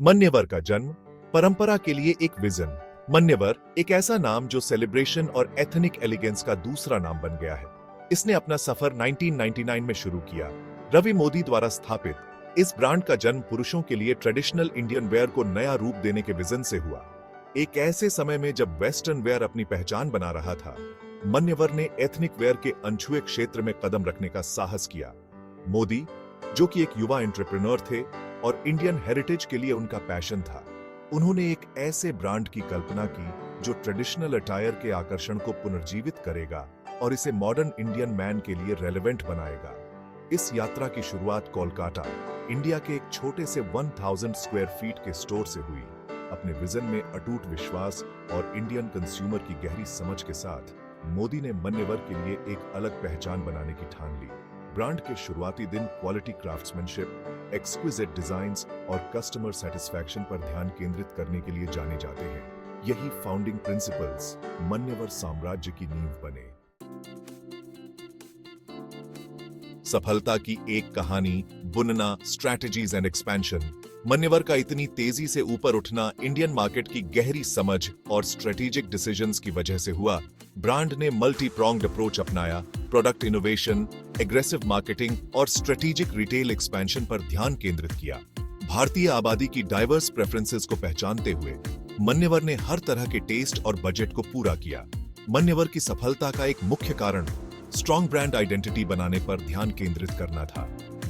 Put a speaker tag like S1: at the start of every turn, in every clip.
S1: मन्यवर का जन्म, परंपरा के लिए एक विजन। मन्यवर एक ऐसा नाम जो सेलिब्रेशन और एथनिक एलिगेंस का दूसरा नाम बन गया है। इसने अपना सफर 1999 में शुरू किया। रवि मोदी द्वारा स्थापित इस ब्रांड का जन्म पुरुषों के लिए ट्रेडिशनल इंडियन वेयर को नया रूप देने के विजन से हुआ। एक ऐसे समय में जब वेस्टर्न वेयर अपनी पहचान बना रहा था, मन्यवर ने एथनिक वेयर के अनछुए क्षेत्र में कदम रखने का साहस किया। मोदी, जो कि एक युवा एंटरप्रेन्योर थे और इंडियन हेरिटेज के लिए उनका पैशन था, उन्होंने एक ऐसे ब्रांड की कल्पना की जो ट्रेडिशनल अटायर के आकर्षण को पुनर्जीवित करेगा और इसे मॉडर्न इंडियन मैन के लिए रेलेवेंट बनाएगा। इस यात्रा की शुरुआत कोलकाता, इंडिया के एक छोटे से 1000 स्क्वायर फीट के स्टोर से हुई। अपने विजन में अटूट विश्वास और इंडियन कंज्यूमर की गहरी समझ के साथ मोदी ने मन्यवर के लिए एक अलग पहचान बनाने की ठान ली। ब्रांड के शुरुआती दिन क्वालिटी क्राफ्ट्समैनशिप, एक्सक्विजिट डिजाइन्स और कस्टमर सेटिस्फैक्शन पर ध्यान केंद्रित करने के लिए जाने जाते हैं। यही फाउंडिंग प्रिंसिपल्स मन्यवर साम्राज्य की नींव बने। सफलता की एक कहानी, बुनना, स्ट्रैटेजीज एंड एक्सपेंशन। मन्यवर का इतनी तेजी से ऊपर उठना इंडियन मार्केट की गहरी समझ और स्ट्रेटेजिक डिसीजंस की वजह से हुआ। ब्रांड ने मल्टी प्रॉन्ग्ड अप्रोच अपनाया, प्रोडक्ट इनोवेशन, एग्रेसिव मार्केटिंग और स्ट्रेटेजिक रिटेल एक्सपेंशन पर ध्यान केंद्रित किया। भारतीय आबादी की डाइवर्स प्रेफरेंसेस को पहचानते हुए मन्यवर ने हर तरह के टेस्ट और बजट को पूरा किया। मन्यवर की सफलता का एक मुख्य कारण स्ट्रॉन्ग ब्रांड आइडेंटिटी बनाने पर ध्यान केंद्रित करना था।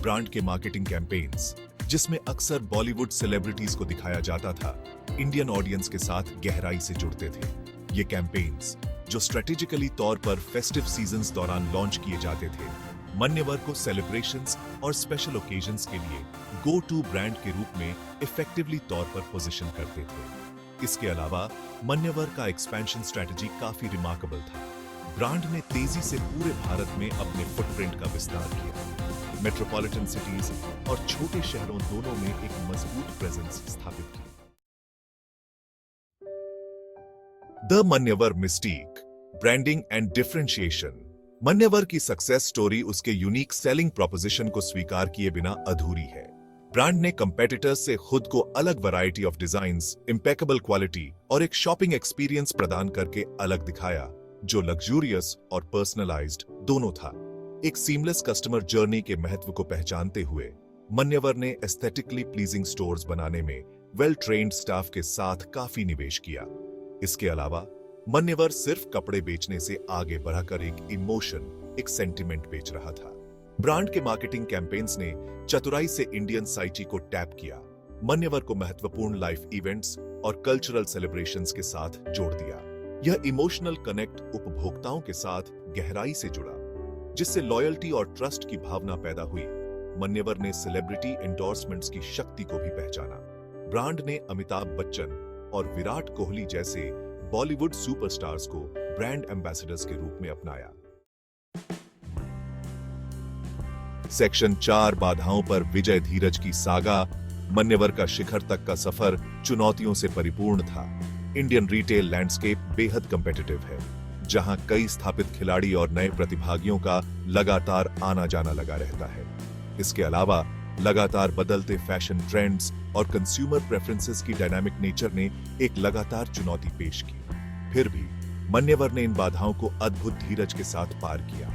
S1: ब्रांड के मार्केटिंग कैंपेन्स, जिसमें अक्सर बॉलीवुड सेलिब्रिटीज को दिखाया जाता था, इंडियन ऑडियंस के साथ गहराई से जुड़ते थे। ये कैंपेन्स, जो स्ट्रेटेजिकली तौर पर फेस्टिव सीजन्स दौरान लॉन्च किए जाते थे, मन्यवर को सेलिब्रेशंस और स्पेशल ओकेजन्स के लिए गो टू ब्रांड के रूप में इफेक्टिवली तौर पर पोजीशन करते थे। इसके अलावा मन्यवर का एक्सपेंशन स्ट्रेटजी काफी रिमार्केबल था। ब्रांड ने तेजी से पूरे भारत में अपने फुटप्रिंट का विस्तार किया। मेट्रोपॉलिटन सिटीज और छोटे शहरों दोनों में एक मजबूत प्रेजेंस स्थापित की। The Manyavar mystique, branding and differentiation. Manyavar की सक्सेस स्टोरी उसके यूनिक सेलिंग प्रोपोजिशन को स्वीकार किए बिना अधूरी है। ब्रांड ने कंपेटिटर्स से खुद को अलग variety of designs, impeccable quality और एक शॉपिंग एक्सपीरियंस प्रदान करके अलग दिखाया, जो लग्जूरियस और पर्सनलाइज्ड दोनों था। एक सीमलेस कस्टमर जर्नी के महत्व को पहचानते हुए मन्यवर ने एस्थेटिकली प्लीजिंग स्टोर्स बनाने में वेल ट्रेन्ड स्टाफ के साथ काफी निवेश किया। इसके अलावा मन्यवर सिर्फ कपड़े बेचने से आगे बढ़कर एक इमोशन, एक सेंटिमेंट बेच रहा था। ब्रांड के मार्केटिंग कैंपेन्स ने चतुराई से इंडियन साइची को टैप किया, मन्यवर को महत्वपूर्ण लाइफ इवेंट्स और कल्चरल सेलिब्रेशंस के साथ जोड़ दिया। यह इमोशनल कनेक्ट उपभोक्ताओं के साथ गहराई से जुड़ा, जिससे लॉयल्टी और ट्रस्ट की भावना पैदा हुई। मन्यवर ने सेलिब्रिटी एंडोर्समेंट्स की शक्ति को भी पहचाना। ब्रांड ने अमिताभ बच्चन और विराट कोहली जैसे बॉलीवुड सुपरस्टार्स को ब्रांड एम्बेसडर्स के रूप में अपनाया। सेक्शन 4, बाधाओं पर विजय धीरज की सागा। मन्यवर का शिखर तक का सफर चुनौतियों से परिपूर्ण था। इंडियन रिटेल लैंडस्केप बेहद कॉम्पिटिटिव है, जहां कई स्थापित खिलाड़ी और नए प्रतिभागियों का लगातार आना जाना लगा रहता है। इसके अलावा लगातार बदलते फैशन ट्रेंड्स और कंज्यूमर प्रेफरेंसेस की डायनामिक नेचर ने एक लगातार चुनौती पेश की। फिर भी मन्यवर ने इन बाधाओं को अद्भुत धीरज के साथ पार किया।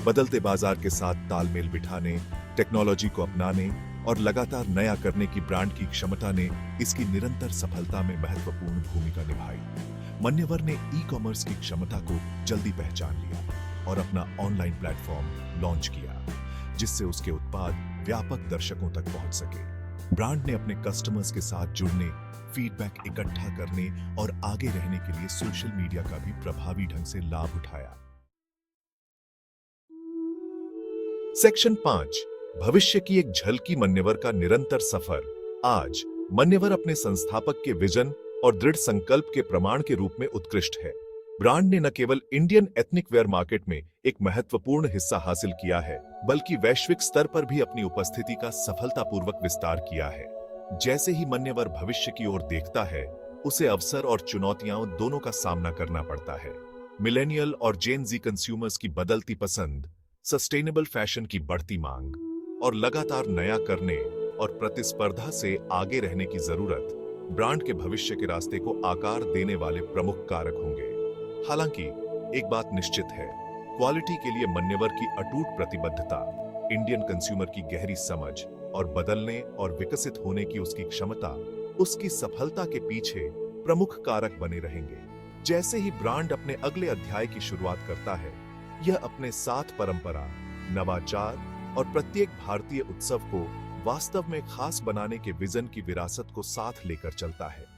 S1: बदलते बाजार के साथ तालमेल बिठाने, टेक्नोलॉजी को अपनाने और लगातार नया करने की ब्रांड की क्षमता ने इसकी निरंतर सफलता में महत्वपूर्ण भूमिका निभाई। मन्यवर ने ई कॉमर्स की क्षमता को जल्दी पहचान लिया और अपना ऑनलाइन प्लेटफॉर्म लॉन्च किया, जिससे उसके उत्पाद व्यापक दर्शकों तक पहुंच सके। ब्रांड ने अपने कस्टमर्स के साथ जुड़ने, फीडबैक इकट्ठा करने और आगे रहने के लिए सोशल मीडिया का भी प्रभावी ढंग से लाभ उठाया। सेक्शन 5, भविष्य की एक झलकी। मन्यवर का निरंतर सफर। आज मन्यवर अपने संस्थापक के विजन और दृढ़ संकल्प के प्रमाण के रूप में उत्कृष्ट है। ब्रांड ने न केवल इंडियन एथनिक वेयर मार्केट में एक महत्वपूर्ण हिस्सा हासिल किया है, बल्कि वैश्विक स्तर पर भी अपनी उपस्थिति का सफलतापूर्वक विस्तार किया है। जैसे ही मन्यवर भविष्य की ओर देखता है, उसे अवसर और चुनौतियां दोनों का सामना करना पड़ता है। मिलेनियल और जेन जी कंज्यूमर्स की बदलती पसंद, सस्टेनेबल फैशन की बढ़ती मांग और लगातार नया करने और प्रतिस्पर्धा से आगे रहने की जरूरत ब्रांड के भविष्य के रास्ते को आकार देने वाले प्रमुख कारक होंगे। हालांकि एक बात निश्चित है, क्वालिटी के लिए मन्यवर की अटूट प्रतिबद्धता, इंडियन कंज्यूमर की गहरी समझ और बदलने और विकसित होने की उसकी क्षमता उसकी सफलता के पीछे प्रमुख कारक बने रहेंगे। जैसे ही ब्रांड अपने अगले अध्याय की शुरुआत करता है, यह अपने साथ परंपरा, नवाचार और प्रत्येक भारतीय उत्सव को वास्तव में खास बनाने के विजन की विरासत को साथ लेकर चलता है।